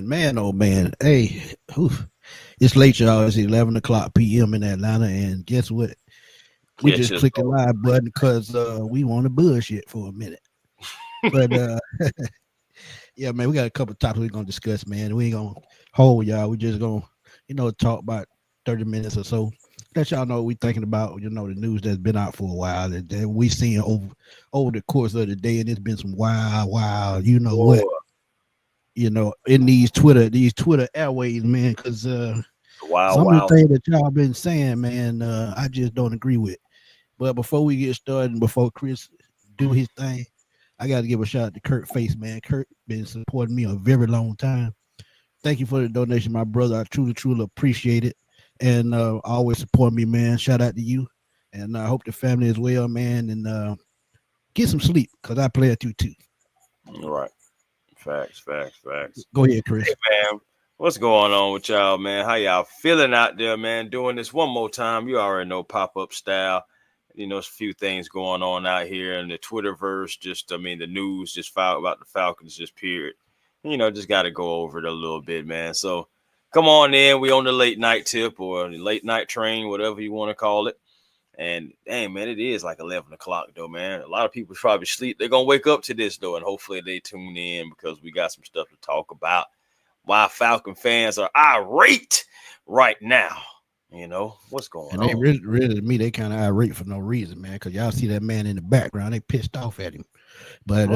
Man, oh man. Hey, it's late, y'all. It's 11 o'clock p.m. in Atlanta, and guess what? We Yes, just yes, clicked the live button because we want to bullshit for a minute. But yeah, man, we got a couple of topics we're gonna discuss, man. We ain't gonna hold y'all. We just gonna, talk about 30 minutes or so. Let y'all know what we thinking about, the news that's been out for a while and we seen over the course of the day, and it's been some wild, you know what, Lord. in these Twitter airways, man, because Wow, some of wow. the things that y'all been saying, man, I just don't agree with. But before we get started, and before Chris do his thing, I got to give a shout out to Kurt Face, man. Kurt been supporting me a very long time. Thank you for the donation, my brother. I truly appreciate it, and always support me, man. Shout out to you, and I hope the family is well, man. And get some sleep, cause I play it too. All right. Facts. Go ahead, Hey, Chris. man. What's going on with y'all, man? How y'all feeling out there, man? Doing this one more time. You already know pop-up style. There's a few things going on out here in the Twitterverse. The news just filed about the Falcons just period. Just got to go over it a little bit, man. So come on in. We on the late night tip or the late night train, whatever you want to call it. And dang, man, it is like 11 o'clock, though, man. A lot of people probably sleep. They're going to wake up to this, though, and hopefully they tune in because we got some stuff to talk about. Why Falcon fans are irate right now. What's going And on? they really to me, they kind of irate for no reason, man, because y'all see that man in the background. They pissed off at him. But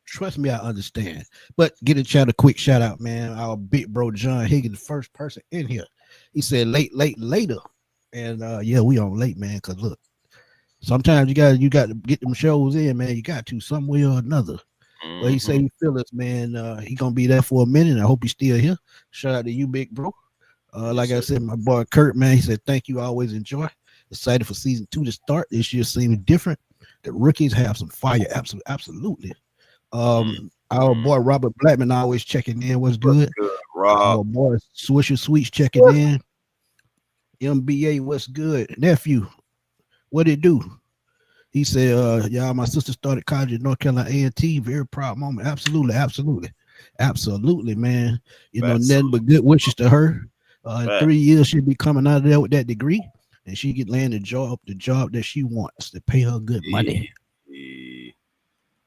trust me, I understand. But get a quick shout out, man. Our big bro John Higgins, the first person in here. He said later. And yeah, we on late, man. Cause look, sometimes you got to get them shows in, man. You got to some way or another. But he said he feel us, man. He gonna be there for a minute. I hope he's still here. Shout out to you, big bro. Like I said, my boy Kurt, man, he said thank you. Always enjoy. Excited for season 2 to start. This year seems different. The rookies have some fire. Absolutely. Our boy Robert Blackman always checking in. What's good? Rob? Our boy Swisher Sweets checking in. MBA, what's good? Nephew, what it do? He said, y'all, my sister started college at North Carolina A&T. Very proud moment. Absolutely, man. Nothing but good wishes to her. In 3 years, she'll be coming out of there with that degree, and she get land the job that she wants to pay her good money.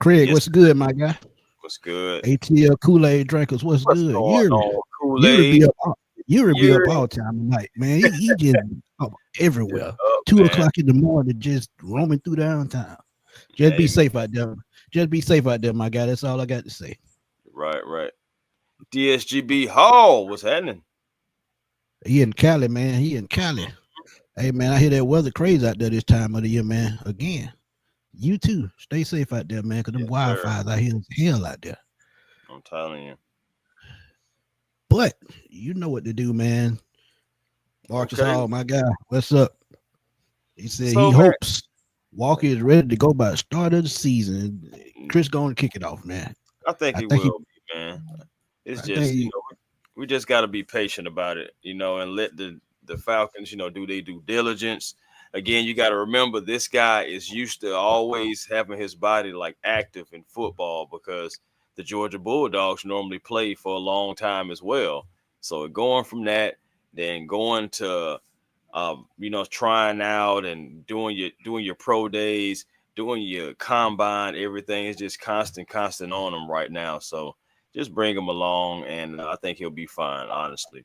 Craig, what's good, my guy? What's good? ATL Kool-Aid drinkers, what's good? Yuri be up all time tonight, man. He just up everywhere. 2 o'clock in the morning, just roaming through downtown. Just be safe out there. Just be safe out there, my guy. That's all I got to say. Right. DSGB Hall, what's happening? He in Cali, man. He in Cali. Hey, man, I hear that weather crazy out there this time of the year, man. Again, you too. Stay safe out there, man, because them wildfires out here is hell out there. I'm telling you. But you know what to do, man. Marcus Hall, my guy, what's up? He said he hopes Walker is ready to go by the start of the season. Chris going to kick it off, man. I think he will be, man. It's just, we just got to be patient about it, and let the Falcons, do their due diligence. Again, you got to remember this guy is used to always having his body like active in football because the Georgia Bulldogs normally play for a long time as well. So going from that, then going to, trying out and doing your pro days, doing your combine, everything is just constant on him right now. So just bring him along, and I think he'll be fine. Honestly.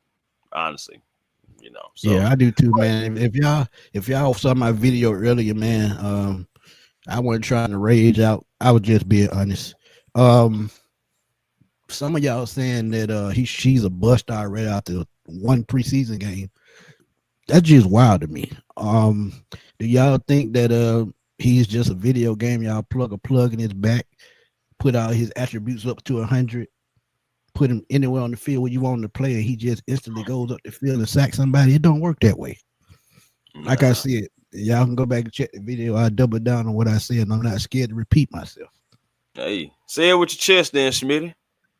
So. Yeah, I do too, man. If y'all saw my video earlier, man, I wasn't trying to rage out. I was just being honest. Some of y'all saying that she's a bust already after one preseason game. That's just wild to me. Do y'all think that he's just a video game? Y'all plug a plug in his back, put out his attributes up to 100, put him anywhere on the field where you want him to play, and he just instantly goes up the field and sacks somebody? It don't work that way. Like I said, y'all can go back and check the video. I double down on what I said, and I'm not scared to repeat myself. Hey, say it with your chest then, Schmitty.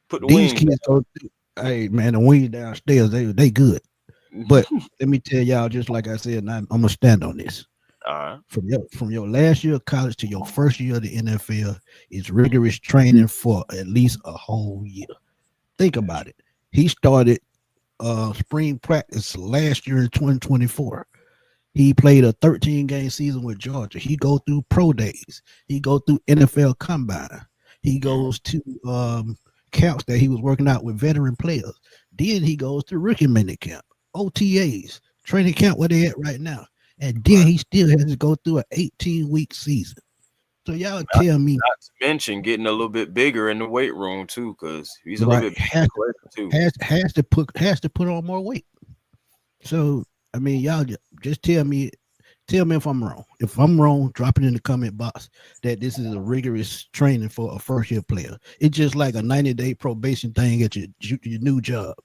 Put the These wings kids go through. Hey, man, the wings downstairs, they good. But let me tell y'all, just like I said, and I'm gonna stand on this. All right. From your last year of college to your first year of the NFL is rigorous training for at least a whole year. Think about it. He started spring practice last year in 2024. He played a 13-game season with Georgia. He go through pro days. He go through NFL combine. He Mm. goes to camps that he was working out with veteran players. Then he goes to rookie mini camp, OTAs, training camp where they at right now. And then Right. he still has to go through an 18-week season. So y'all Not, tell me, not to mention getting a little bit bigger in the weight room too, because he's a little right? bit bigger too. Has to put on more weight. So I mean, y'all just tell me if I'm wrong. If I'm wrong, drop it in the comment box that this is a rigorous training for a first year player. It's just like a 90-day probation thing at your new job,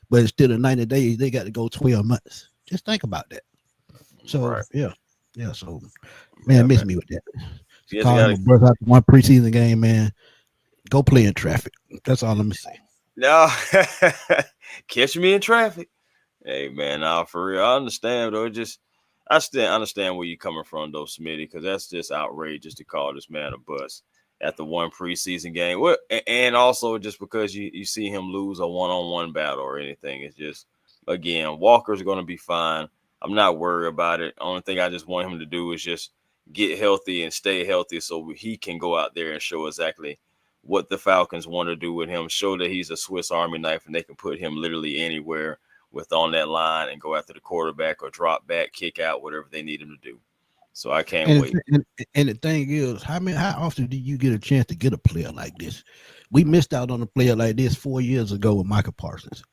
but instead of 90 days, they got to go 12 months. Just think about that. So Right. yeah. So Yeah, man, miss man. me with that. You just Call him gotta a brother out one preseason game, man. Go play in traffic. That's all I'm gonna say. no catch me in traffic. Hey man, nah, for real. I understand though. I still understand where you're coming from though, Smitty, because that's just outrageous to call this man a bust at the one preseason game. What and also just because you see him lose a one-on-one battle or anything. It's just again, Walker's gonna be fine. I'm not worried about it. Only thing I just want him to do is just get healthy and stay healthy so he can go out there and show exactly what the Falcons want to do with him. Show that he's a Swiss Army knife and they can put him literally anywhere with on that line and go after the quarterback or drop back, kick out, whatever they need him to do. So I can't And wait. and the thing is, how often do you get a chance to get a player like this? We missed out on a player like this 4 years ago with Michael Parsons.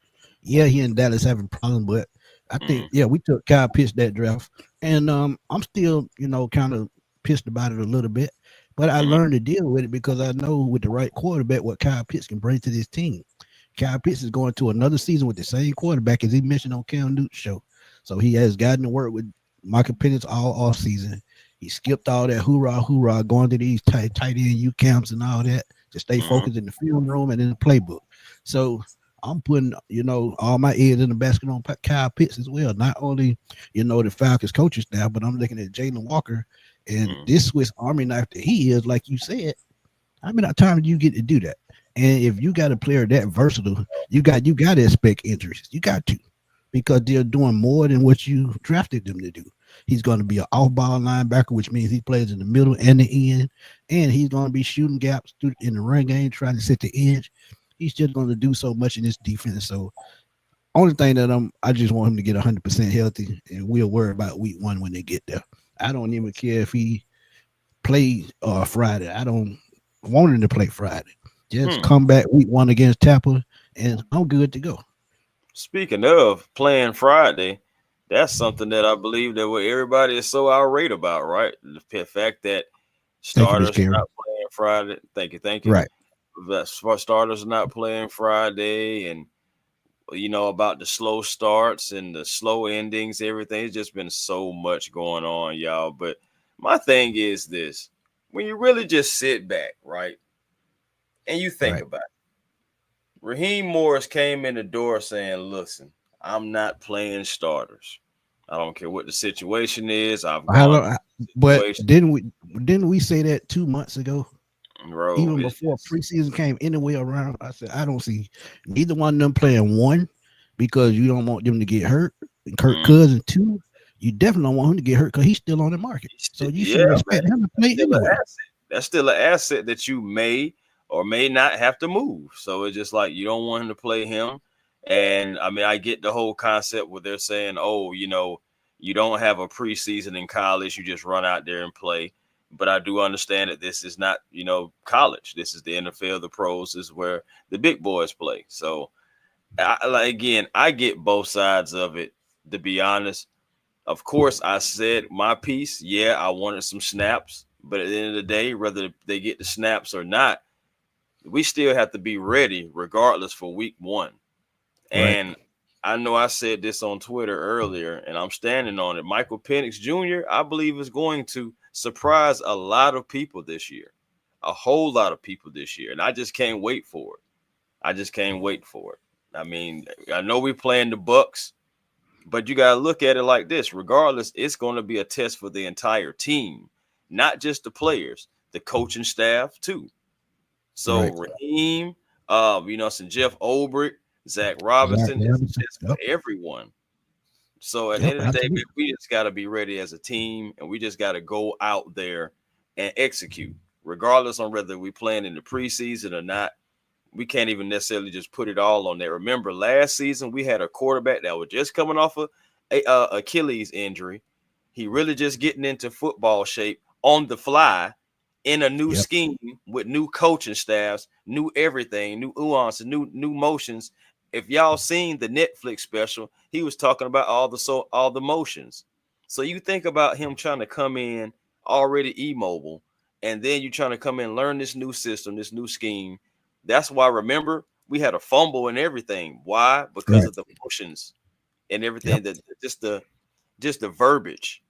Yeah, he and Dallas having problems, but I think Mm, we took Kyle Pitts that draft, and I'm still kind of pissed about it a little bit, but I mm, learned to deal with it because I know with the right quarterback what Kyle Pitts can bring to this team. Kyle Pitts is going to another season with the same quarterback as he mentioned on Cam Newton's show, so he has gotten to work with Michael Penix all off season. He skipped all that hoorah going to these tight end U camps and all that to stay mm, focused in the film room and in the playbook. So I'm putting, all my eggs in the basket on Kyle Pitts as well. Not only, the Falcons coaching staff, but I'm looking at Jalen Walker and mm. this Swiss Army knife that he is, like you said. How many times do you get to do that? And if you got a player that versatile, you got to expect injuries. You got to, because they're doing more than what you drafted them to do. He's going to be an off-ball linebacker, which means he plays in the middle and the end, and he's going to be shooting gaps in the run game, trying to set the edge. He's just going to do so much in this defense. So, only thing that I just want him to get 100% healthy, and we'll worry about week one when they get there. I don't even care if he plays Friday. I don't want him to play Friday. Just Hmm. come back week one against Tampa, and I'm good to go. Speaking of playing Friday, that's something that I believe that what everybody is so irate about, right? The fact that Thank you, Miss starters are Karen. not playing Friday. Thank you. Right, That starters are not playing Friday, and about the slow starts and the slow endings, everything. It's just been so much going on, y'all. But my thing is this: when you really just sit back, right, and you think right. about it, Raheem Morris came in the door saying, "Listen, I'm not playing starters. I don't care what the situation is. I've How gone long? through the But situation, didn't we say that 2 months ago? bro. Even It's before just preseason came anywhere around, I said I don't see neither one of them playing one because you don't want them to get hurt. And Kirk mm, Cousins two, you definitely don't want him to get hurt because he's still on the market. So you yeah, shouldn't man. expect him to That's play still an anyway. asset. That's still an asset that you may or may not have to move. So it's just like you don't want him to play him. And I mean, I get the whole concept where they're saying, "Oh, you don't have a preseason in college. You just run out there and play." But I do understand that this is not, college. This is the NFL, the pros. This is where the big boys play. So, again, I get both sides of it. To be honest, of course, I said my piece. Yeah, I wanted some snaps, but at the end of the day, whether they get the snaps or not, we still have to be ready regardless for week one. Right. And I know I said this on Twitter earlier, and I'm standing on it. Michael Penix Jr., I believe, is going to surprise a lot of people this year, a whole lot of people this year. And I just can't wait for it. I just can't wait for it. I mean, I know we're playing the Bucks, but you got to look at it like this. Regardless, it's going to be a test for the entire team, not just the players, the coaching staff too. So Right. Raheem, some Jeff Ulbrich, Zach Zach Robinson. Robinson. It's for Yep. everyone. So at the Yep. end of the day, man, Absolutely. we just got to be ready as a team, and we just got to go out there and execute, regardless on whether we playing in the preseason or not. We can't even necessarily just put it all on there. Remember, last season we had a quarterback that was just coming off a Achilles injury. He really just getting into football shape on the fly in a new Yep. scheme with new coaching staffs, new everything, new nuances, new motions. If y'all seen the Netflix special, he was talking about all the motions. So you think about him trying to come in already immobile, and then you trying to come in learn this new system, this new scheme. That's why remember we had a fumble and everything. Why? Because Right. of the motions and everything Yep. that just the verbiage.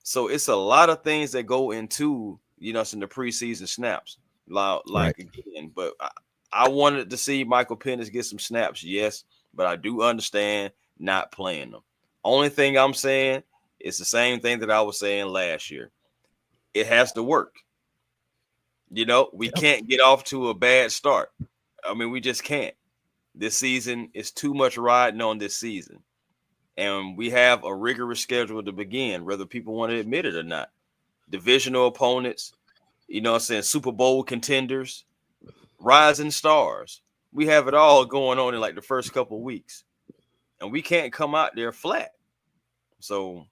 So it's a lot of things that go into in the preseason snaps. Right. Like again, but I wanted to see Michael Penix get some snaps, yes, but I do understand not playing them. Only thing I'm saying is the same thing that I was saying last year. It has to work. We Yep. can't get off to a bad start. I mean, we just can't. This season is too much riding on this season. And we have a rigorous schedule to begin, whether people want to admit it or not. Divisional opponents, what I'm saying, Super Bowl contenders, rising stars. We have it all going on in like the first couple of weeks. And we can't come out there flat. So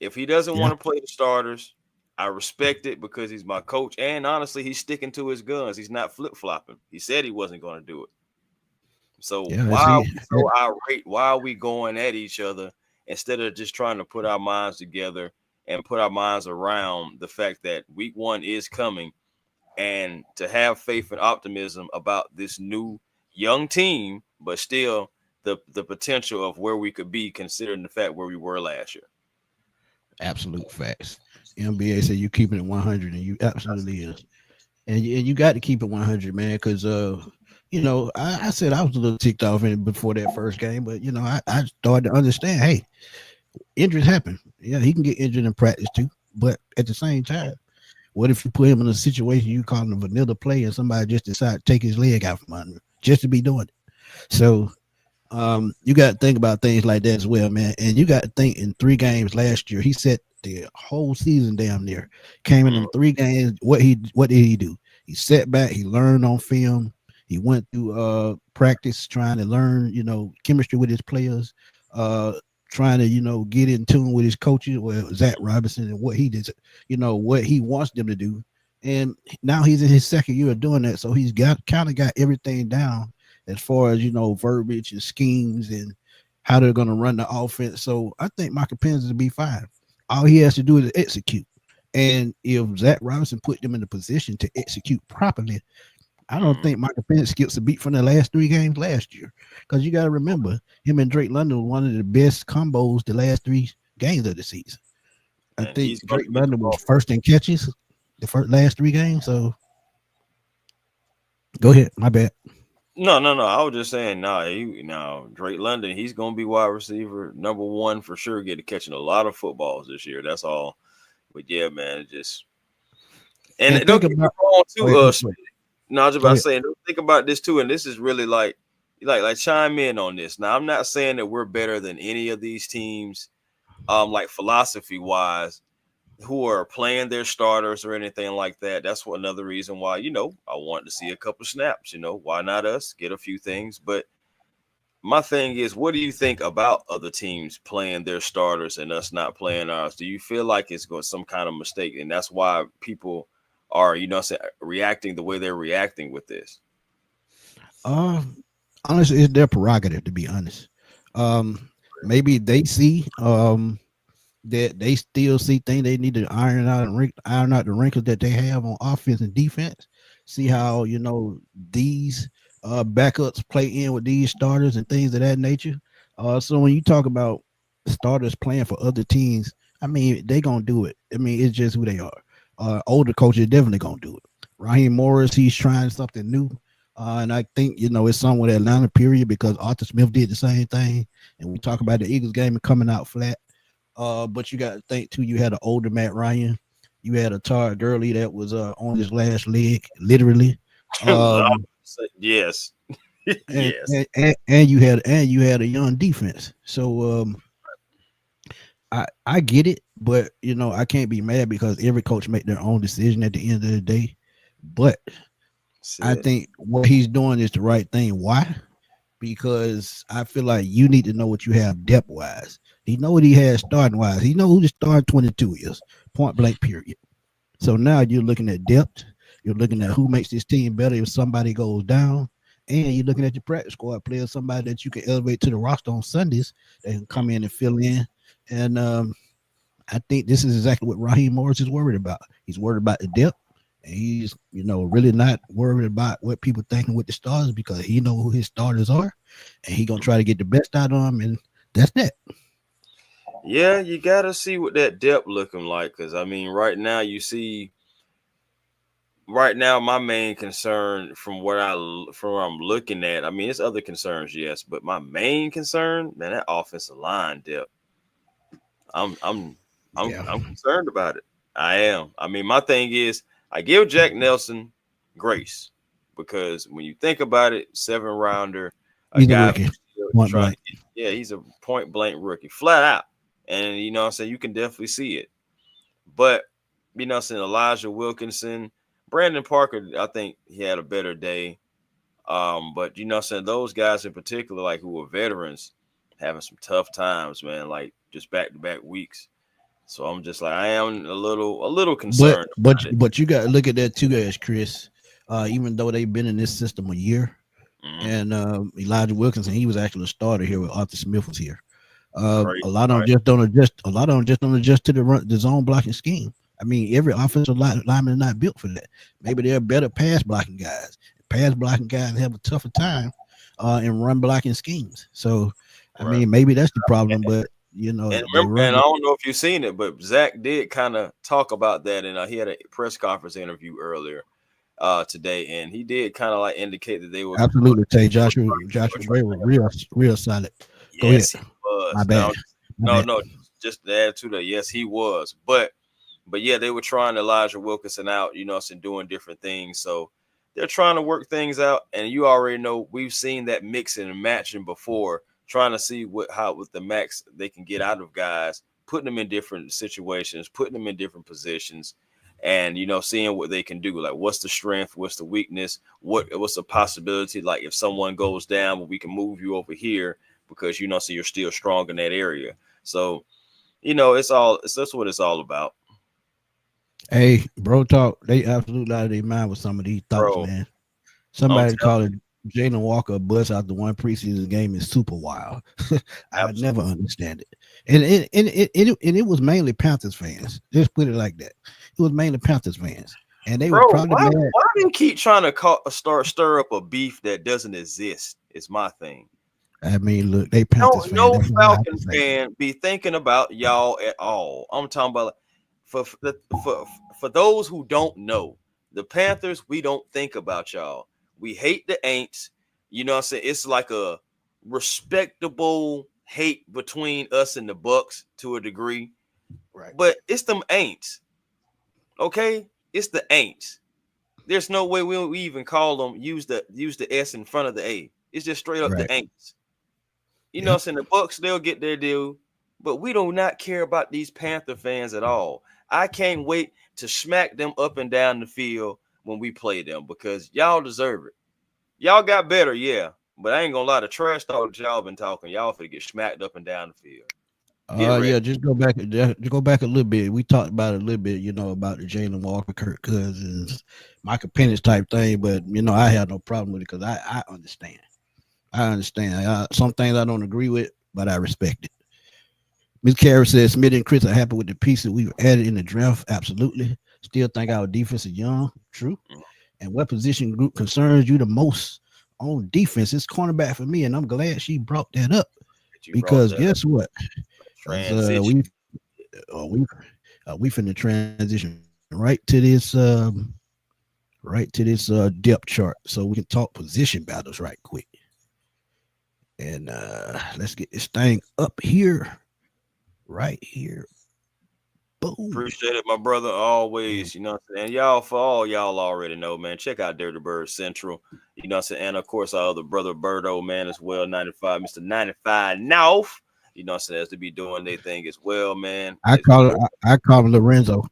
if he doesn't Yeah. want to play the starters, I respect it because he's my coach. And honestly, he's sticking to his guns. He's not flip-flopping. He said he wasn't going to do it. So Yeah. why are See. we so irate? Why are we going at each other instead of just trying to put our minds together and put our minds around the fact that week one is coming and to have faith and optimism about this new young team, but still the potential of where we could be considering the fact where we were last year. Absolute facts. NBA said you keeping it 100, and you That's absolutely is. And you got to keep it 100, man, because I said I was a little ticked off before that first game, but I started to understand. Hey, injuries happen. Yeah, he can get injured in practice too, but at the same time, what if you put him in a situation you call him a vanilla play and somebody just decide to take his leg out from under him just to be doing it? So you got to think about things like that as well, man. And you got to think in 3 games last year, he set the whole season damn near. Came in mm, them 3 games. What did he do? He sat back. He learned on film. He went through practice, trying to learn, chemistry with his players. Trying to, get in tune with his coaches, well, Zach Robinson, and what he did, what he wants them to do. And now he's in his second year of doing that, so he's got everything down as far as verbiage and schemes and how they're going to run the offense. So I think Michael Penix will be fine. All he has to do is execute. And if Zach Robinson put them in a position to execute properly, I don't mm. think Michael Penix skips a beat from the last 3 games last year. Because you got to remember, him and Drake London was one of the best combos the last 3 games of the season. I And think he's going Drake to get the London was ball. first in catches the last 3 games. So go ahead. My bad. No. I was just saying, Drake London, he's gonna be wide receiver number one for sure. Get catching a lot of footballs this year. That's all. But yeah, man, it just and And don't think get me about wrong go too. ahead, go ahead. No, I was just Go about to ahead. say, don't think about this too. And this is really like chime in on this. Now, I'm not saying that we're better than any of these teams, like philosophy wise, who are playing their starters or anything like that. That's what another reason why, I want to see a couple snaps. Why not us get a few things? But my thing is, what do you think about other teams playing their starters and us not playing ours? Do you feel like it's going some kind of mistake, and that's why people are, reacting the way they're reacting with this? Uh, Honestly, it's their prerogative to be honest. Um, Maybe they see that they still see things they need to iron out the wrinkles that they have on offense and defense. See how these backups play in with these starters and things of that nature. So when you talk about starters playing for other teams, I mean they gonna do it. I mean it's just who they are. Older coaches definitely gonna do it. Raheem Morris, he's trying something new. And I think it's somewhat Atlanta period because Arthur Smith did the same thing. And we talk about the Eagles game and coming out flat. But you got to think too. You had an older Matt Ryan. You had a Todd Gurley that was on his last leg, literally. Um, Yes. and Yes. you had a young defense. So I get it, but I can't be mad because every coach make their own decision at the end of the day. But That's I it. think what he's doing is the right thing. Why? Because I feel like you need to know what you have depth wise. He know what he has starting wise. He know who the starting 22 is. Point blank. Period. So now you're looking at depth. You're looking at who makes this team better if somebody goes down. And you're looking at your practice squad players, somebody that you can elevate to the roster on Sundays that can come in and fill in. And I think this is exactly what Raheem Morris is worried about. He's worried about the depth. And he's, really not worried about what people thinking with the starters because he know who his starters are. And he going to try to get the best out of them. And that's that. Yeah, you gotta see what that depth looking like. Cause I mean, right now you see, right now my main concern from what I'm looking at. I mean, it's other concerns, yes, but my main concern, man, that offensive line depth. I'm I'm I'm Yeah. I'm concerned about it. I am. I mean, my thing is I give Jack Nelson grace because when you think about it, 7 rounder, a He's a guy rookie. who's still Point trying blank. to yeah, he's a point blank rookie, flat out. And you know what I'm saying, you can definitely see it. But saying Elijah Wilkinson, Brandon Parker, I think he had a better day. But saying those guys in particular, like who were veterans, having some tough times, man, like just back to back weeks. So I'm just like I am a little But concerned but about it. but you got to look at that too, guys, Chris. Even though they've been in this system a year, Hmm. and Elijah Wilkinson, he was actually a starter here when Arthur Smith was here. A Crazy, lot of them right? just don't adjust. A lot of them just don't adjust to the zone blocking scheme. I mean, every offensive lineman is not built for that. Maybe they're better pass blocking guys. Pass blocking guys have a tougher time in run blocking schemes. So, I Right. mean, maybe that's the problem. But And they remember, and run. I don't know if you've seen it, but Zach did kind of talk about that, and he had a press conference interview earlier today, and he did kind of like indicate that they were. Absolutely, Tay They were Joshua trying Gray to was real solid. Go ahead. yes, he My was. bad. Now, My no, bad. no, just to add to that, yes, he was. But yeah, they were trying Elijah Wilkinson out, and doing different things. So they're trying to work things out, and you already know we've seen that mixing and matching before, trying to see how with the max they can get out of guys, putting them in different situations, putting them in different positions, and seeing what they can do. Like what's the strength, what's the weakness, what's the possibility? Like if someone goes down, well, we can move you over here because so you're still strong in that area. So that's what it's all about, Hey, bro, talk. They absolutely out of their mind with some of these thoughts, bro. man. I'm Somebody telling calling Jalen Walker a bust out the one preseason game is super wild. I would never absolutely, understand it. And it was mainly Panthers fans. Just put it like that. It was mainly Panthers fans, and they were bro. probably Why mad. why do you keep trying to stir up a beef that doesn't exist? Is my thing. I mean, look, they Panthers No, fans. no That's all I have to Falcon say. fan be thinking about y'all at all. I'm talking about like, for those who don't know, the Panthers, we don't think about y'all. We hate the Aints. You know what I'm saying? It's like a respectable hate between us and the Bucks to a degree. Right, But it's them Aints. Okay? It's the Aints. There's no way we even call them use the S in front of the A. It's just straight up the right. Aints. Yep. Saying the Bucks, they'll get their due, but we do not care about these Panther fans at all. I can't wait to smack them up and down the field when we play them because y'all deserve it. Y'all got better, yeah, but I ain't gonna lie. The trash talk that y'all been talking, y'all finna get smacked up and down the field. Get ready. Yeah, just go back a little bit. We talked about it a little bit, about the Jalen Walker, Kirk Cousins, Michael Penix type thing, but I had no problem with it because I understand. I understand. Some things I don't agree with, but I respect it. Ms. Carey says Smith and Chris are happy with the pieces we've added in the draft. Absolutely. Still think our defense is young. True. And what position group concerns you the most on defense? It's cornerback for me, and I'm glad she brought that up That you brought because that up. guess what? As Transition. we finna transition right to this depth chart so we can talk position battles right quick. And let's get this thing up here, right here. Boom. Appreciate it, my brother. Always, you know what I'm saying? Y'all, for all y'all already know, man. Check out Dirty Bird Central. You know what I'm saying? And of course, our other brother Birdo, man, as well. 95, Mr. 95 North. You know what I'm saying? As to be doing their thing as well, man. As we go. I call him Lorenzo.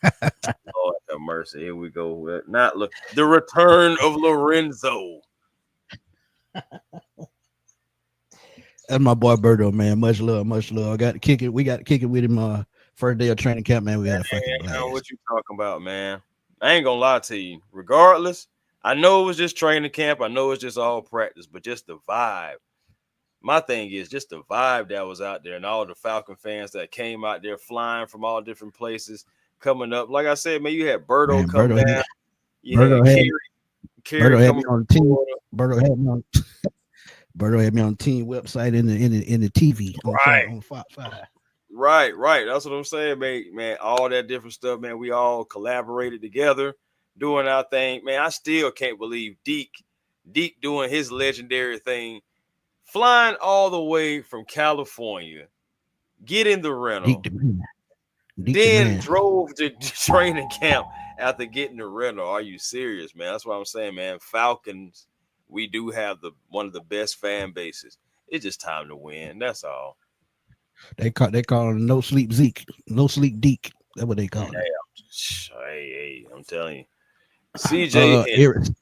Lord have mercy. Here we go. Not look the return of Lorenzo. That's my boy Birdo, man. Much love, much love. I got to kick it. We got to kick it with him. First day of training camp, man. We had a fucking blast. What you talking about, man? I ain't gonna lie to you. Regardless, I know it was just training camp. I know it's just all practice, but just the vibe. My thing is just the vibe that was out there, and all the Falcon fans that came out there flying from all different places, coming up. Like I said, man, you had Birdo Man, come down. You Birdo had had Kerry me coming on the team. Birdo had me on the team website in the TV on Fox 5. Right. That's what I'm saying, man. All that different stuff, man. We all collaborated together, doing our thing, man. I still can't believe Deke doing his legendary thing, flying all the way from California, get in the rental, then drove to training camp after getting the rental. Are you serious, man? That's what I'm saying, man. Falcons, we do have one of the best fan bases. It's just time to win. That's all. They call him no sleep Zeke, no sleep Deke. That's what they call him. Hey, I'm telling you, CJ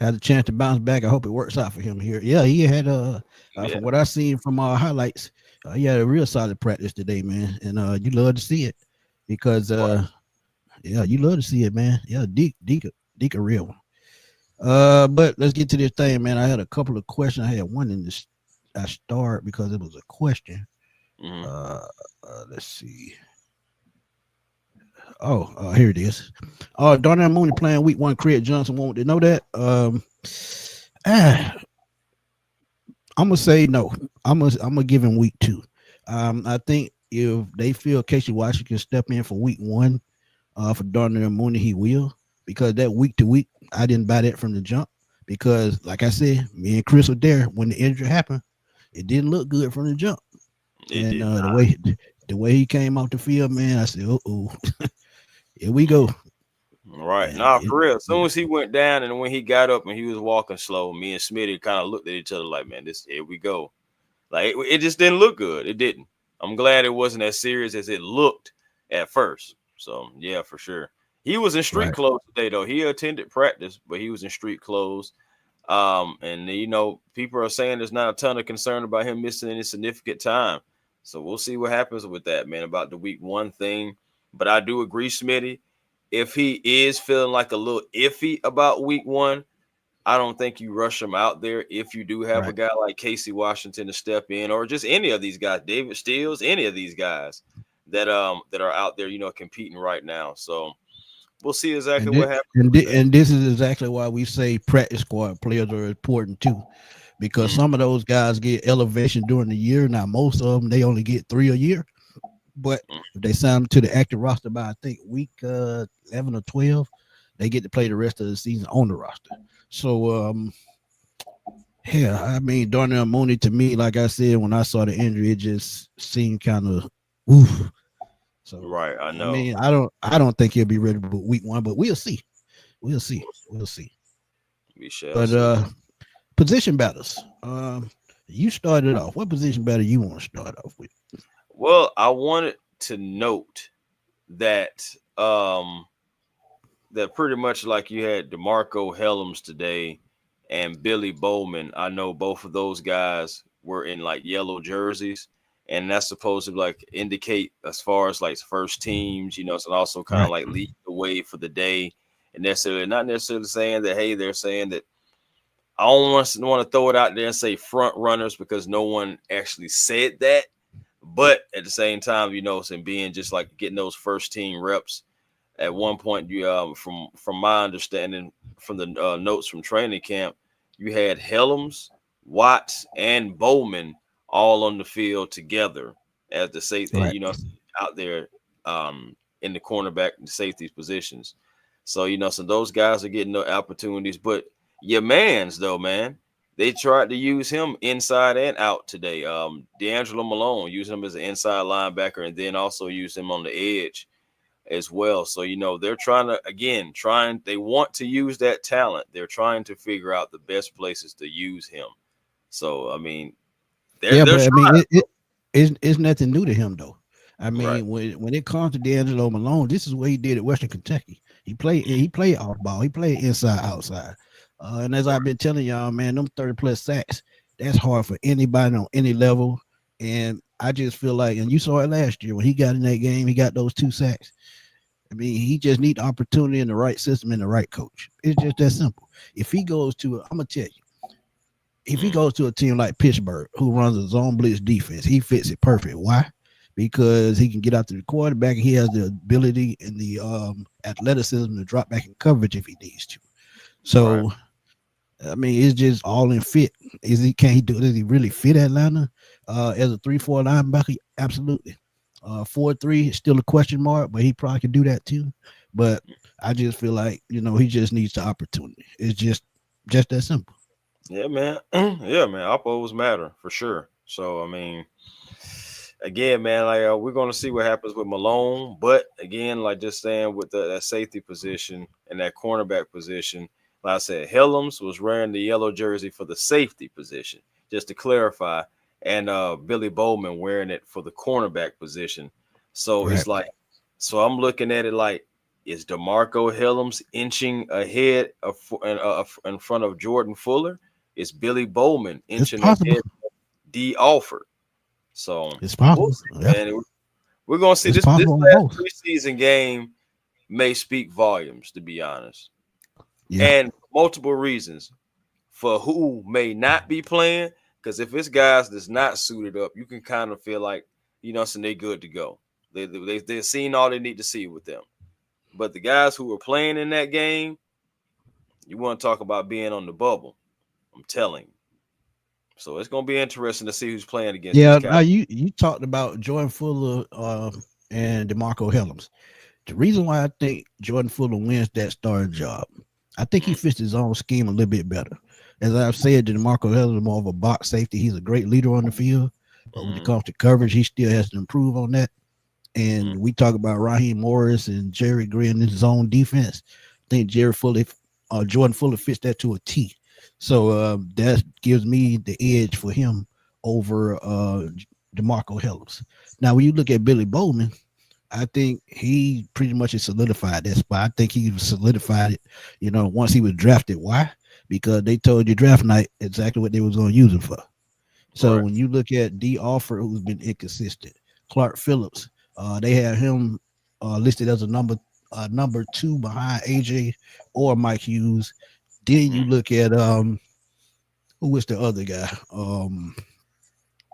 had a chance to bounce back. I hope it works out for him here. Yeah, he had from what I seen from our highlights, he had a real solid practice today, man. And you love to see it because you love to see it, man. Yeah, Deke a real one. But let's get to this thing, man. I had a couple of questions. I had one in this. I start because it was a question. Let's see. Here it is. Darnell Mooney playing week 1. Craig Johnson wanted to know that. I'm gonna say no. I'm gonna give him week 2. I think if they feel Casey Washington can step in for week 1, for Darnell Mooney, he will, because that week to week, I didn't buy that from the jump, because like I said, me and Chris were there when the injury happened. It didn't look good from the jump. And the way he came off the field, man, I said, oh, here we go. Right. For real. As soon as he went down and when he got up and he was walking slow, me and Smitty kind of looked at each other like, man, here we go. Like, it just didn't look good. It didn't. I'm glad it wasn't as serious as it looked at first. So, yeah, for sure. He was in street clothes today, though. He attended practice, but he was in street clothes. And, people are saying there's not a ton of concern about him missing any significant time. So we'll see what happens with that, man, about the week 1 thing. But I do agree, Smitty. If he is feeling like a little iffy about week 1, I don't think you rush him out there. If you do have a guy like Casey Washington to step in, or just any of these guys, David Steels, any of these guys that are out there, competing right now. So we'll see exactly what happens. And this is exactly why we say practice squad players are important too, because some of those guys get elevation during the year. Now, most of them, they only get 3 a year. But if they sign them to the active roster by, I think, week 11 or 12, they get to play the rest of the season on the roster. So, Darnell Mooney, to me, like I said, when I saw the injury, it just seemed kind of oof. So, I know. I don't think he'll be ready for week 1, but we'll see. We shall. But position battles. You started off. What position battle you want to start off with? Well, I wanted to note that that pretty much like you had DeMarco Hellams today and Billy Bowman. I know both of those guys were in like yellow jerseys, and that's supposed to like indicate as far as like first teams, so also kind of like lead the way for the day, and not necessarily saying that, hey, they're saying that. I don't want to throw it out there and say front runners because no one actually said that. But at the same time, and being just like getting those first team reps at one point, you from my understanding from the notes from training camp, you had Hellams, Watts, and Bowman all on the field together as the safety, out there in the cornerback and safety positions. So, so those guys are getting no opportunities. But your mans, though, man, they tried to use him inside and out today. D'Angelo Malone used him as an inside linebacker and then also used him on the edge as well. So, they're trying to, again, they want to use that talent. They're trying to figure out the best places to use him. So, I mean, Yeah, they're but I trying. mean, it's nothing new to him though. I Right. mean, when it comes to D'Angelo Malone, this is what he did at Western Kentucky. He played off ball. He played inside outside. And as I've been telling y'all, man, them 30 plus sacks, that's hard for anybody on any level. And I just feel like, and you saw it last year when he got in that game, he got those 2 sacks. I mean, he just need opportunity in the right system and the right coach. It's just that simple. If he goes to, I'm gonna tell you, if he Mm, goes to a team like Pittsburgh, who runs a zone blitz defense, he fits it perfect. Why? Because he can get out to the quarterback and he has the ability and the athleticism to drop back in coverage if he needs to. right. So I mean, it's just all in fit. Can he do it? Does he really fit Atlanta as a 3-4 linebacker? Absolutely. 4-3 is still a question mark, but he probably could do that too. But I just feel like, he just needs the opportunity. It's just that simple. Yeah, man. Yeah, man. Oppos matter for sure. So, I mean, again, man, like we're gonna see what happens with Malone, but again, like just saying with that safety position and that cornerback position, like I said, Helms was wearing the yellow jersey for the safety position, just to clarify, and Billy Bowman wearing it for the cornerback position. So Right. it's like, so I'm looking at it like, is DeMarco Helms inching ahead in front of Jordan Fuller? Is Billy Bowman It's inching possible. ahead of D. Alford? So It's we'll possible. see, Yeah. man. We're gonna see It's this possible on last both. preseason game may speak volumes, to be honest, Yeah. and multiple reasons for who may not be playing. Because if it's guys that's not suited up, you can kind of feel like so they good to go. They've seen all they need to see with them. But the guys who were playing in that game, you want to talk about being on the bubble. I'm telling you. So it's gonna be interesting to see who's playing against these Yeah. Now Cowboys. you talked about Jordan Fuller and DeMarco Helms. The reason why I think Jordan Fuller wins that starting job, I think he Mm, fits his own scheme a little bit better. As I've said, DeMarco Hill is more of a box safety. He's a great leader on the field, but when it mm, comes to coverage, he still has to improve on that. mm. And we talk about Raheem Morris and Jerry Green in his own defense. I think Jordan Fuller fits that to a T. So that gives me the edge for him over DeMarco Helms. Now, when you look at Billy Bowman, I think he pretty much has solidified that spot. I think he solidified it, once he was drafted. Why? Because they told you draft night exactly what they was going to use him for. So Right. when you look at D. Alford, who's been inconsistent, Clark Phillips, they have him listed as a number 2 behind AJ or Mike Hughes. Then you Mm. look at who was the other guy?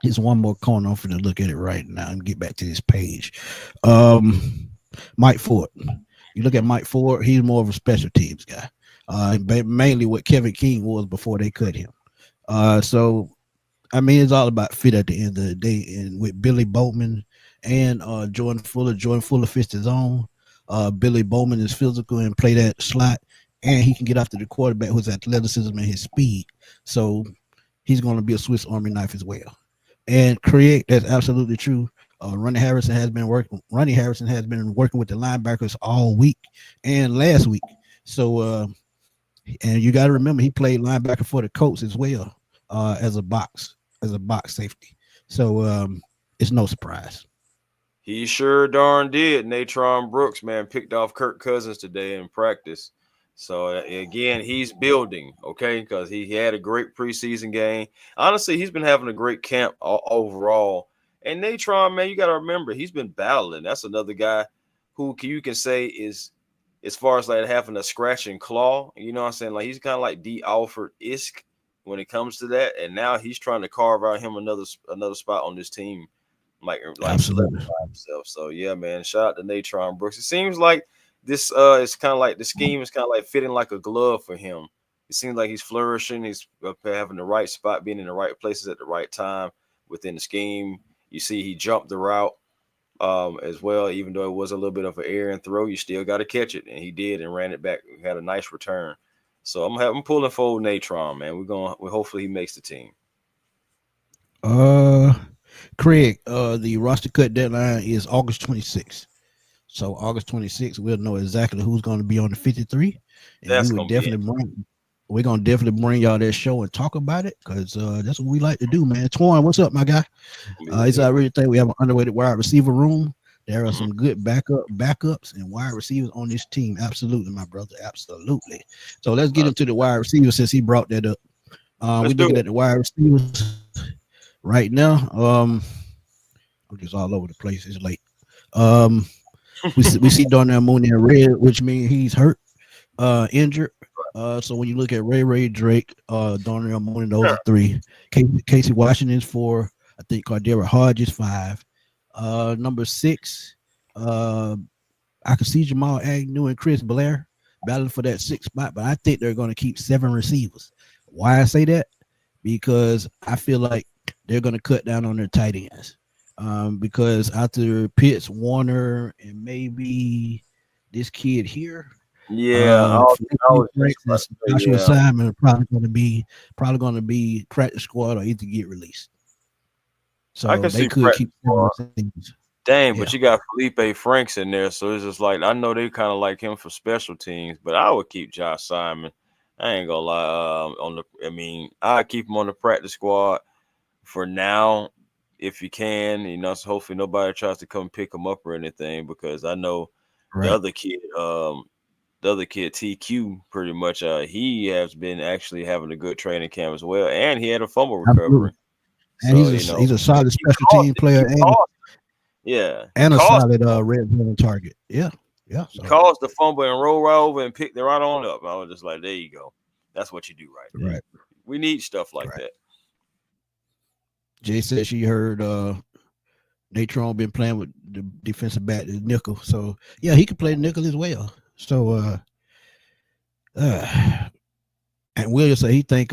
Here's one more corner. I'm going to look at it right now and get back to this page. Um, Mike Ford. You look at Mm. Mike Ford, he's more of a special teams guy. Mainly what Kevin King was before they cut him. So I mean, it's all about fit at the end of the day. And with Billy Bowman and Jordan Fuller fits his own. Billy Bowman is physical and play that slot, and he can get after the quarterback with his athleticism and his speed. So he's going to be a Swiss Army knife as well. And create, that's absolutely true. Ronnie Harrison has been working with the linebackers all week and last week. So and you got to remember he played linebacker for the Colts as well as a box safety. So it's no surprise. He sure darn did. Natron Brooks, man, picked off Kirk Cousins today in practice. So again, he's building, okay, because he had a great preseason game. Honestly, he's been having a great camp overall. And Natron, man, you got to remember he's been battling. That's another guy who you can say is, as far as like having a scratch and claw. You know what I'm saying? Like he's kind of like D. Alford isk when it comes to that. And now he's trying to carve out him another spot on this team like Absolutely. solidify himself. So yeah, man. Shout out to Natron Brooks. It seems like this is kind of like the scheme is kind of like fitting like a glove for him. It seems like he's flourishing. He's having the right spot, being in the right places at the right time within the scheme. You see, he jumped the route as well, even though it was a little bit of an air and throw. You still got to catch it, and he did and ran it back. He had a nice return. So I'm pulling for Natron, man. We hopefully he makes the team. Uh, Craig, the roster cut deadline is August 26th. So August 26th, we'll know exactly who's going to be on the 53, and we That's would gonna be it. definitely bring. We're gonna definitely bring y'all that show and talk about it because that's what we like to do, man. Twan, what's up, my guy? It's I really think we have an underrated wide receiver room. There are some good backups and wide receivers on this team. Absolutely, my brother. Absolutely. So let's get into the wide receivers since he brought that up. Let's We're do looking it. at the wide receivers right now. I'm just all over the place. It's late. Um, we see Darnell Mooney in red, which means he's hurt, injured. So when you look at Ray Drake, Darnell Mooney, those are three. Casey Washington's four. I think Cardera Hodge is five. Number six, I can see Jamal Agnew and Chris Blair battling for that sixth spot, but I think they're going to keep seven receivers. Why I say that? Because I feel like they're going to cut down on their tight ends. Because after Pitts, Warner, and maybe this kid here, Yeah, I Felipe was just Franks about and to say, Joshua yeah. Simon are probably going to be practice squad or either get released. I So can they see could keep seven practice. receivers. Dang, Yeah, but you got Felipe Franks in there, so it's just like I know they kind of like him for special teams, but I would keep Josh Simon. I ain't gonna lie. I keep him on the practice squad for now, if you can. So hopefully nobody tries to come pick him up or anything, because I know the right. other kid, TQ, pretty much, he has been actually having a good training camp as well, and he had a fumble Absolutely. recovery. And So he's a solid he special caused team it. He player caused Yeah, he and a caused the solid fumble. red zone target. Yeah, yeah. He So caused the fumble and rolled right over and picked it right on up. I was just like, there you go. That's what you do right there. right, We need stuff like right. that. Jay said she heard Natron been playing with the defensive back, the nickel. So yeah, he could play nickel as well. So uh and William said he think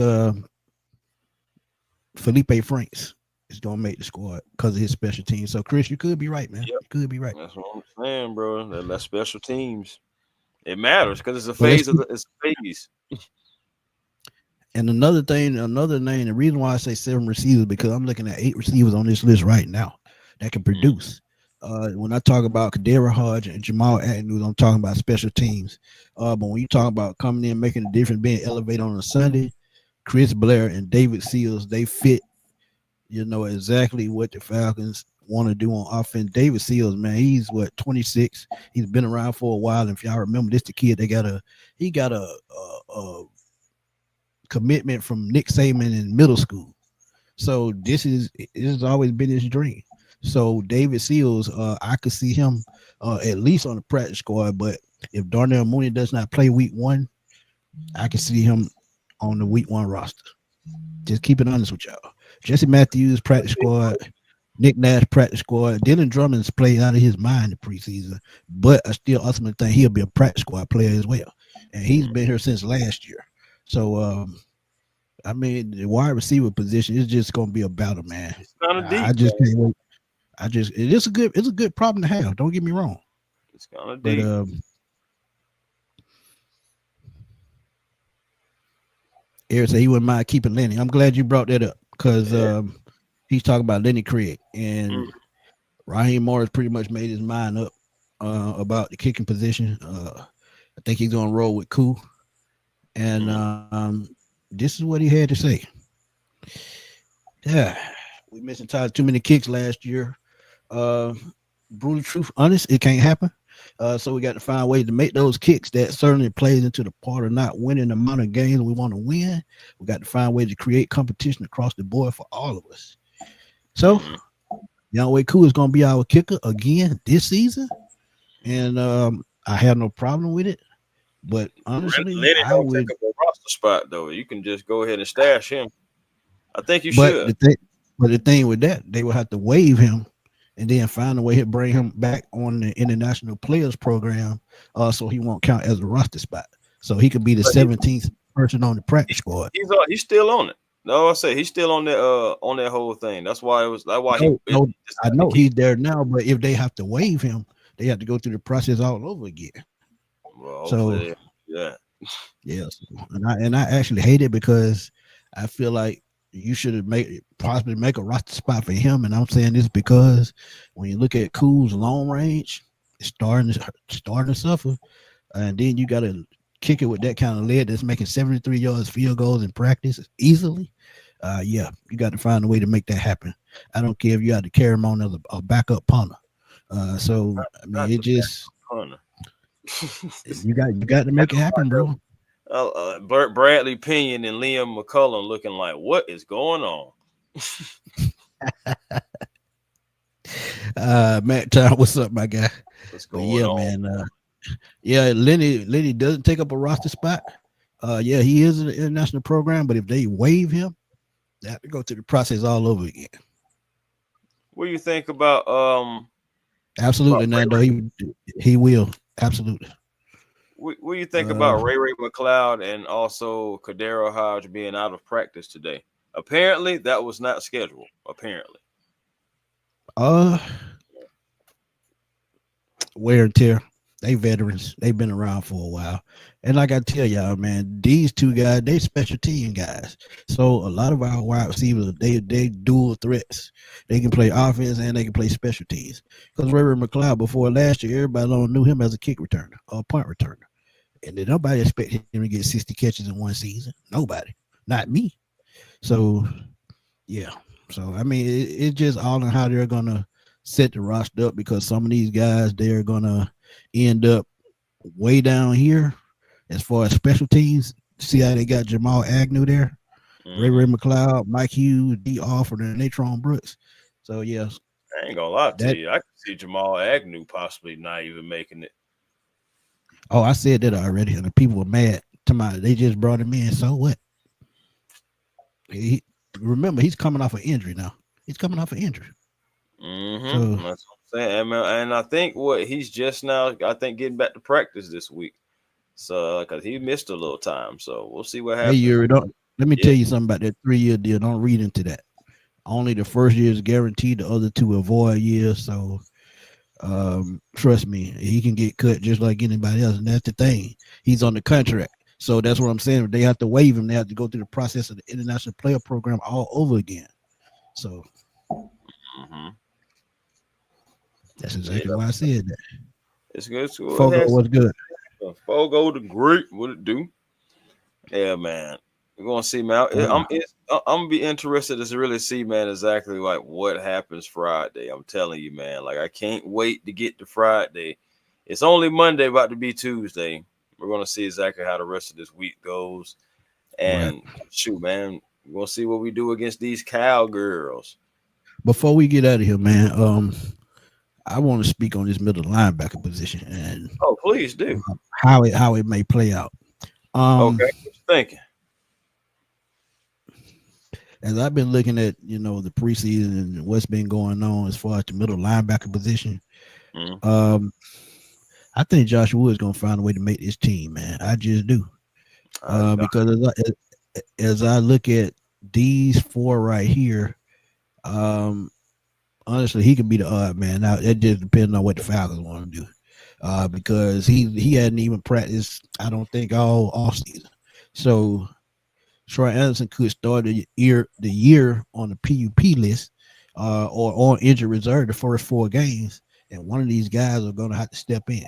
Felipe Franks is gonna make the squad because of his special team. So Chris, you could be right, man. Yep, You could be right. that's what I'm saying, bro. That's special teams. It matters because it's a But let's phase keep, it's a phase. and another name, the reason why I say seven receivers because I'm looking at 8 receivers on this list right now that can produce. When I talk about Kadera Hodge and Jamal Agnew, I'm talking about special teams. But when you talk about coming in, making a difference, being elevated on a Sunday, Chris Blair and David Seals, they fit, exactly what the Falcons want to do on offense. David Seals, man, he's 26. He's been around for a while. And if y'all remember, this the kid he got a commitment from Nick Saban in middle school. So this has always been his dream. So David Seals, I could see him at least on the practice squad. But if Darnell Mooney does not play week one, I can see him on the week one roster. Just keep it honest with y'all. Jesse Matthews practice squad, Nick Nash practice squad. Dylan Drummond's played out of his mind in the preseason, but I still ultimately think he'll be a practice squad player as well. And he's been here since last year. So I mean, the wide receiver position is just going to be a battle, man. It's kind of I deep, just man. can't wait. It's a good problem to have. Don't get me wrong, It's kind of but deep. Eric said he wouldn't mind keeping Lenny. I'm glad you brought that up because Yeah. he's talking about Lenny Craig and Mm. Raheem Morris pretty much made his mind up about the kicking position. I think he's going to roll with Koo, and this is what he had to say. Yeah, we missing too many kicks last year. Brutal truth, honest, it can't happen. So we got to find ways to make those kicks. That certainly plays into the part of not winning the amount of games we want to win. We got to find ways to create competition across the board for all of us. So, Younghoe Koo is going to be our kicker again this season, and I have no problem with it. But honestly, Lenny I don't take would. up a roster spot though. You can just go ahead and stash him. I think you But should. the thing with that, they will have to waive him and then find a way to bring him back on the international players program, so he won't count as a roster spot. So he could be the But 17th person on the practice squad. he's still on it. No, I say he's still on that whole thing. That's why he No, I decided to know keep. he's there now, but if they have to waive him, they have to go through the process all over again. Well, So hopefully, yeah. Yes, and I actually hate it because I feel like you should have made possibly make a roster spot for him. And I'm saying this because when you look at Cool's long range, it's starting to suffer, and then you got to kick it with that kind of lead that's making 73 yards field goals in practice easily. Yeah, you got to find a way to make that happen. I don't care if you have to carry him on as a backup punter. So I mean, Not it the back just punter. you got to make it happen, bro. Bradley Pinion and Liam McCullum looking like, what is going on? Matt Town, what's up, my guy? What's But going yeah, on? man. Yeah, Lenny doesn't take up a roster spot. Yeah, he is in the international program, but if they waive him, they have to go through the process all over again. What do you think about Absolutely, Ray Nando. Ray? He will absolutely. What do you think Uh, about Ray McLeod and also Kadero Hodge being out of practice today? Apparently, that was not scheduled. Apparently, uh, wear and tear. They veterans. They've been around for a while. And like I tell y'all, man, these two guys, they special team guys. So a lot of our wide receivers, they dual threats. They can play offense and they can play special teams. Because Ray McLeod before last year, everybody don't knew him as a kick returner or a punt returner. And then nobody expect him to get 60 catches in one season. Nobody. Not me. So yeah. So I mean, it's just all in how they're gonna set the roster up because some of these guys they're gonna end up way down here as far as special teams. See how they got Jamal Agnew there, Ray hmm McLeod, Mike Hughes, D. Alford, and Natron Brooks. So yes, I ain't gonna lie to that. you. I could see Jamal Agnew possibly not even making it. Oh, I said that already, and the people were mad. To my, they just brought him in. So what? He, remember, he's coming off an injury now. He's coming off an injury. So That's what I'm saying. And I think what he's just now, I think, getting back to practice this week. So, because he missed a little time, so we'll see what hey, happens. Yuri, don't let me Yeah. tell you something about that 3 year deal. Don't read into that. Only the first year is guaranteed. The other two are void years. So trust me, he can get cut just like anybody else. And that's the thing. He's on the contract. So that's what I'm saying. If they have to waive him, they have to go through the process of the international player program all over again. So hmm that's Yeah, exactly why I said that. it's good. So it Fogo has was good. Fogo the Great. What it do? Yeah, man. We're gonna see, man. Uh, I'm gonna be interested to really see, man, exactly like what happens Friday. I'm telling you, man. Like I can't wait to get to Friday. It's only Monday, about to be Tuesday. We're gonna see exactly how the rest of this week goes. right. And shoot, man, we're gonna see what we do against these cowgirls. Before we get out of here, man, I want to speak on this middle linebacker position and Oh, please do. how it may play out. Okay, what you thinking? As I've been looking at, the preseason and what's been going on as far as the middle linebacker position, Mm, um, I think Josh Wood's gonna find a way to make this team, man. I just do. I Because as I look at these four right here, um, honestly, he could be the odd man. Now it just depends on what the Falcons want to do. Because he hadn't even practiced, I don't think, all season. So Troy Anderson could start the year on the PUP list, or on injured reserve the first 4 games, and one of these guys are going to have to step in.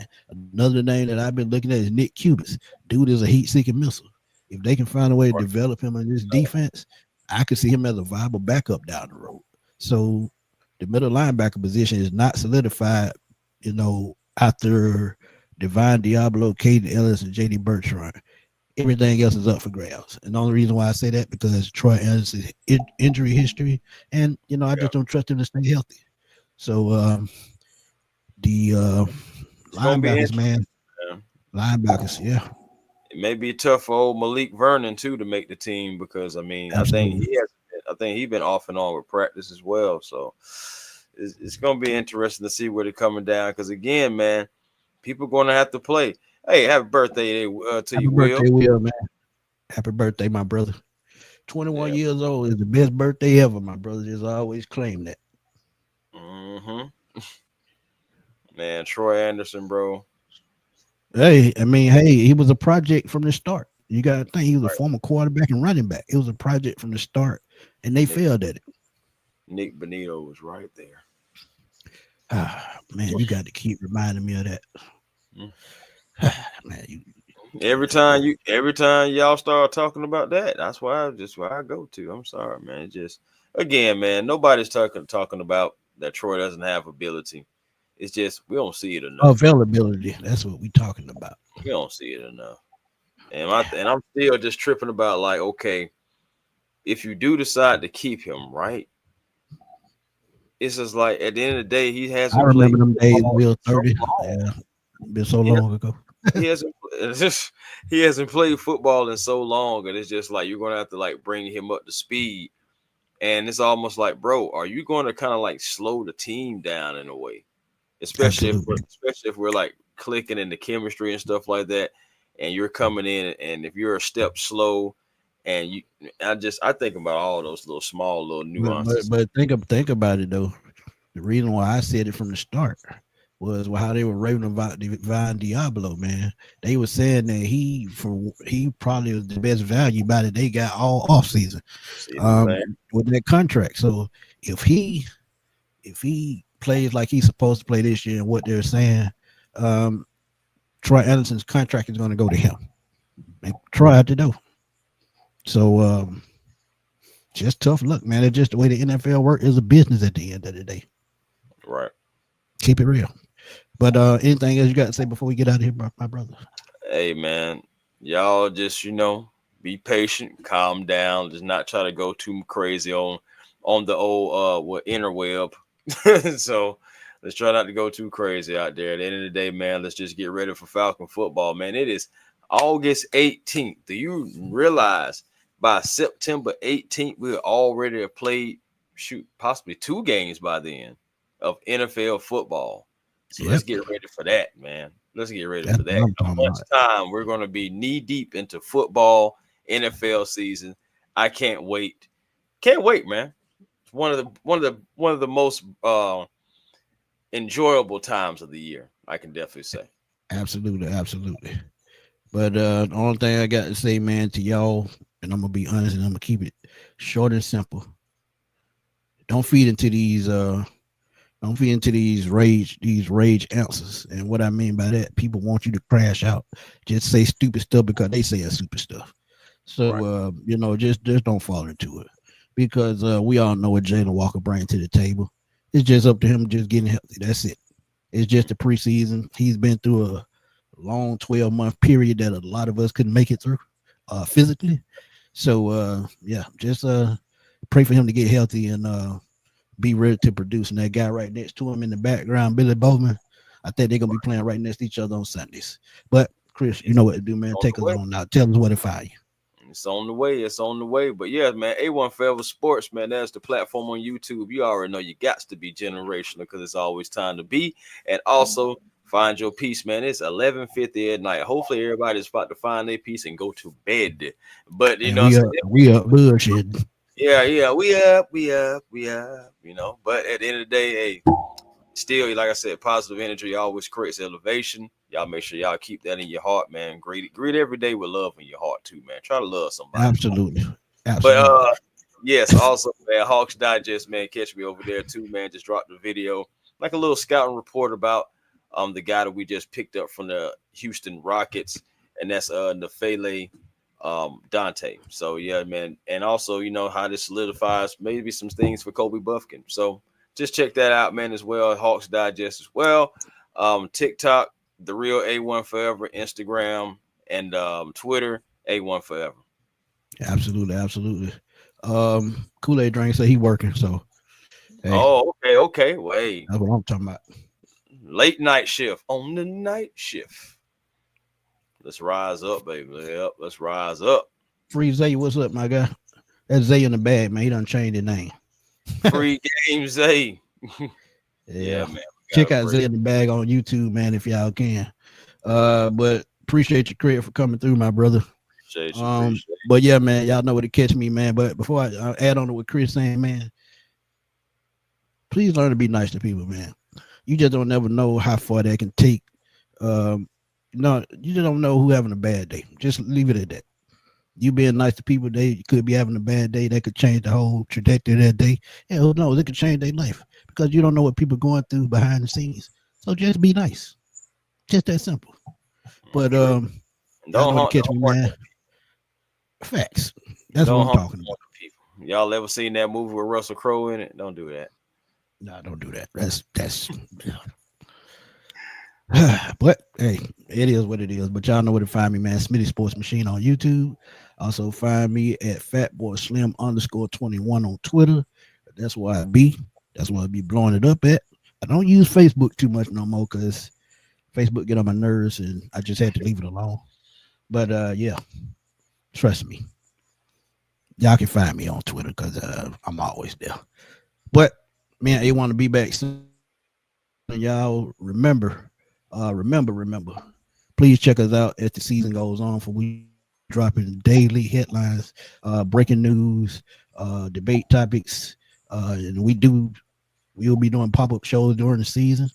Another name that I've been looking at is Nick Cubis. Dude is a heat-seeking missile. If they can find a way to develop him in this defense, I could see him as a viable backup down the road. So the middle linebacker position is not solidified, after Divine Diablo, Caden Ellis, and JD Bertrand. Everything else is up for grabs. And the only reason why I say that because Troy Anderson's injury history, and I yeah, just don't trust him to stay healthy. So the it's gonna be linebackers, interesting. man, Man. linebackers, yeah, It may be tough for old Malik Vernon too to make the team because I mean absolutely. I think he's been off and on with practice as well. So it's gonna be interesting to see where they're coming down because again, man, people gonna have to play. Hey, happy birthday to Happy you, Will. birthday, Will, man. Happy birthday, my brother. 21 Yeah. years old is the best birthday ever. My brother just always claimed that. hmm Man, Troy Anderson, bro. Hey, I mean, hey, he was a project from the start. You got to think he was a Right. former quarterback and running back. It was a project from the start, and they Nick failed at it. Nick Benito was right there. Ah, man, you got to keep reminding me of that. Mm. Man, Every time y'all start talking about that, that's why I go to. I'm sorry, man. It just again, man, nobody's talking about that Troy doesn't have ability. It's just we don't see it enough. availability. That's what we talking about. We don't see it enough. And I'm still just tripping about like, okay, if you do decide to keep him, right? It's just like at the end of the day, he I hasn't played remember them days. football Bill in so 30. long. Yeah, been so He has long ago. he hasn't it's just he hasn't played football in so long, and it's just like you're gonna have to like bring him up to speed. And it's almost like, bro, are you going to kind of like slow the team down in a way, Absolutely. especially if we're like clicking in the chemistry and stuff like that, and you're coming in, and if you're a step slow, and I think about all those little small little But but nuances. but think about it though. The reason why I said it from the start was how they were raving about Divine Diablo, man. They were saying that he probably was the best value by that they got all off season Season, man. with that contract. So if he if he plays like he's supposed to play this year and what they're saying, um, Troy Anderson's contract is going to go to him. And Troy out the door. So just tough luck, man. It's just the way the NFL work is a business at the end of the day. Right. Keep it real. But anything else you got to say before we get out of here, my brother? Hey, man, y'all just be patient, calm down, just not try to go too crazy on the old what interweb. So let's try not to go too crazy out there. At the end of the day, man, let's just get ready for Falcon football, man. It is August 18th. Do you realize by September 18th we'll already have played possibly 2 games by then of NFL football? So let's Yep, get ready for that, man. Let's get ready that's for what that. I'm In a talking month's about. time, we're going to be knee deep into football, NFL season. I can't wait. Can't wait, man. It's one of the most enjoyable times of the year. I can definitely say. Absolutely, absolutely. But the only thing I got to say, man, to y'all, and I'm gonna be honest and I'm gonna keep it short and simple. Don't feed into these don't feed into these rage answers. And what I mean by that, people want you to crash out. Just say stupid stuff because they say stupid stuff. So Right. just don't fall into it. Because we all know what Jalen Walker brings to the table. It's just up to him just getting healthy. That's it. It's just a preseason. He's been through a long 12-month period that a lot of us couldn't make it through physically. So yeah, just pray for him to get healthy and be ready to produce. And that guy right next to him in the background, Billy Bowman, I think they're gonna be playing right next to each other on Sundays. But Chris, you It's know what to do, man. on Take the us way. on now. Tell us what to find you. It's on the way. It's on the way. But yeah, man, A1 Forever Sports, man, that's the platform on YouTube. You already know you got to be generational because it's always time to be. And also find your peace, man. It's 11:50 at night. Hopefully everybody's about to find their peace and go to bed. But you And know what I'm saying? we up bullshit. Yeah, yeah, we up. But at the end of the day, hey, still, like I said, positive energy always creates elevation. Y'all make sure y'all keep that in your heart, man. Greet every day with love in your heart too, man. Try to love somebody. Absolutely. But Absolutely. yes, also man, Hawks Digest, man, catch me over there too, man. Just dropped the video, like a little scouting report about the guy that we just picked up from the Houston Rockets, and that's Nefele Dante. So yeah, man, and also how this solidifies maybe some things for Kobe Buffkin. So just check that out, man, as well. Hawks Digest as well. TikTok, the real A1 Forever, Instagram, and Twitter, A1 Forever. Absolutely. Absolutely. Kool-Aid drink say he working. So hey, Oh, okay. Wait, that's what I'm talking about. late night shift on the night shift. Let's rise up, baby. Yep, let's rise up. Free Zay, what's up, my guy? That's Zay in the bag, man. He done changed his name. Free games, hey. Yeah, Yeah. man. We got Check a out free. Zay in the bag on YouTube, man, if y'all can. But appreciate your credit for coming through, my brother. Appreciate But yeah, man, y'all know where to catch me, man. But before I add on to what Chris saying, man, please learn to be nice to people, man. You just don't never know how far that can take. Um, no, you just don't know who having a bad day. Just leave it at that. You being nice to people, they could be having a bad day. That could change the whole trajectory of that day. Yeah, who knows? It could change their life because you don't know what people are going through behind the scenes. So just be nice. Just that simple. But True. y'all Don't know to harm, catch don't me, hurt man. them Facts. people. That's what Don't I'm harm talking about. them people. Y'all ever seen that movie with Russell Crowe in it? Don't do that. No, don't do that. That's but hey, it is what it is. But y'all know where to find me, man. Smitty Sports Machine on YouTube. Also find me at fatboyslim_21 on Twitter. That's where I be. That's where I be blowing it up at. I don't use Facebook too much no more because Facebook get on my nerves and I just had to leave it alone. But yeah, trust me. Y'all can find me on Twitter because I'm always there. But man, I want to be back soon. Y'all remember. Please check us out as the season goes on. For we dropping daily headlines, breaking news, debate topics, and we'll be doing pop up shows during the season.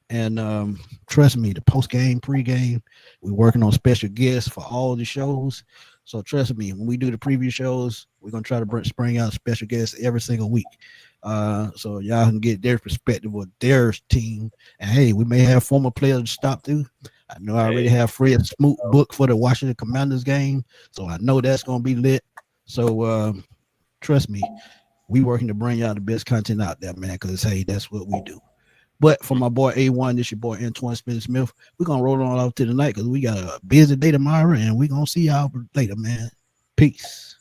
And trust me, the post game, pre game, we're working on special guests for all the shows. So trust me, when we do the preview shows, we're gonna try to spring out special guests every single week. So y'all can get their perspective of their team. And hey, we may have former players to stop through. I know I already Hey, have Fred Smoot book for the Washington Commanders game, so I know that's gonna be lit. So trust me, we working to bring y'all the best content out there, man. Because hey, that's what we do. But for my boy A1, this your boy Antoine Smith. We're gonna roll on off to the night because we got a busy day tomorrow, and we're gonna see y'all later, man. Peace.